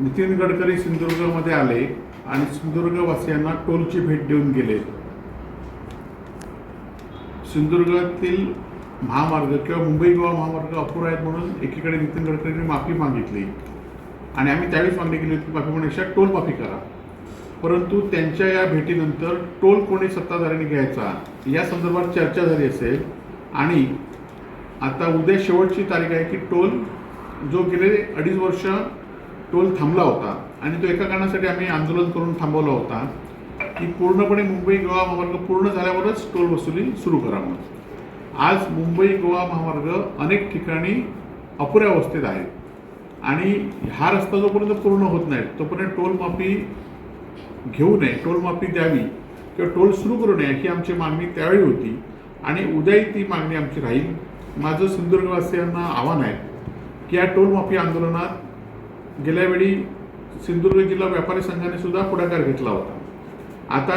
नितीन गडकरी सिंधुदुर्गमध्ये आले आणि सिंधुदुर्गवासियांना टोलची भेट देऊन गेले. सिंधुदुर्गातील महामार्ग किंवा मुंबई गोवा महामार्ग अपुरा आहेत म्हणून एकीकडे नितीन गडकरींनी माफी मागितली आणि आम्ही त्यावेळेस मागणी केली होती माफी म्हणण्यापेक्षा टोल माफी करा. परंतु त्यांच्या या भेटीनंतर टोल कोणी सत्ताधाऱ्यांनी घ्यायचा या संदर्भात चर्चा झाली असेल आणि आता उद्या शेवटची तारीख आहे की टोल जो गेले 2.5 वर्ष टोल थांबला होता आणि तो एका कारणासाठी आम्ही आंदोलन करून थांबवला होता की पूर्णपणे मुंबई गोवा महामार्ग पूर्ण झाल्यावरच टोल वसुली सुरू करावं. आज मुंबई गोवा महामार्ग अनेक ठिकाणी अपुऱ्या अवस्थेत आहे आणि हा रस्ता जोपर्यंत पूर्ण होत नाही तोपर्यंत टोल माफी घेऊ नये, टोल माफी द्यावी किंवा टोल सुरू करू नये ही आमची मागणी त्यावेळी होती आणि उद्याही ती मागणी आमची राहील. माझं सिंधुदुर्गवासियांना आव्हान आहे की या टोल माफी आंदोलनात गेल्यावेळी सिंधुदुर्ग जिल्हा व्यापारी संघाने सुद्धा पुढाकार घेतला होता. आता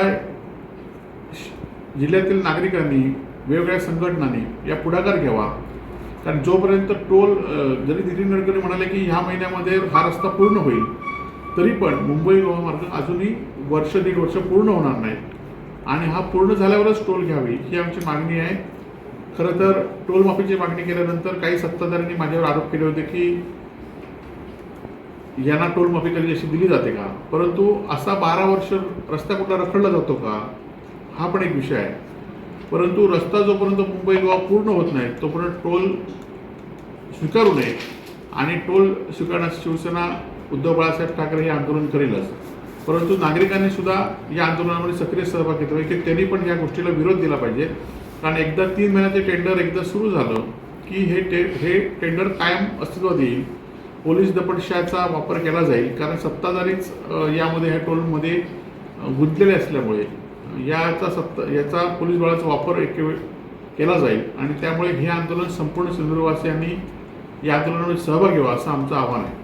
जिल्ह्यातील नागरिकांनी वेगवेगळ्या संघटनांनी या पुढाकार घ्यावा, कारण जोपर्यंत टोल जरी नितीन गडकरी म्हणाले की ह्या महिन्यामध्ये हा रस्ता पूर्ण होईल तरी पण मुंबई गोवा मार्ग अजूनही 1-1.5 वर्ष पूर्ण होणार नाही आणि हा पूर्ण झाल्यावरच टोल घ्यावी ही आमची मागणी आहे. खरं तर टोल माफीची मागणी केल्यानंतर काही सत्ताधाऱ्यांनी माझ्यावर आरोप केले होते की यांना टोल माफी कधी अशी दिली जाते का, परंतु असा 12 वर्ष रस्ता कुठला रखडला जातो का हा पण एक विषय आहे. परंतु रस्ता जोपर्यंत मुंबई गोवा पूर्ण होत नाही तोपर्यंत टोल स्वीकारू नये आणि टोल स्वीकारण्यास शिवसेना उद्धव बाळासाहेब ठाकरे हे आंदोलन करेलच. परंतु नागरिकांनी सुद्धा या आंदोलनामध्ये सक्रिय सहभाग घेतला की त्यांनी पण या गोष्टीला विरोध दिला पाहिजे, कारण एकदा 3 महिन्याचे टेंडर एकदा सुरू झालं की हे टेंडर कायम अस्तित्वात येईल. पोलीस दपटशाहीचा वापर केला जाईल, कारण सत्ताधारीच यामध्ये ह्या टोलमध्ये गुंतलेले असल्यामुळे याचा पोलीस बळाचा वापर केला जाईल आणि त्यामुळे हे आंदोलन संपूर्ण सिंधुदुर्गवासियांनी या आंदोलनामध्ये सहभाग घ्यावा असं आमचं आव्हान आहे.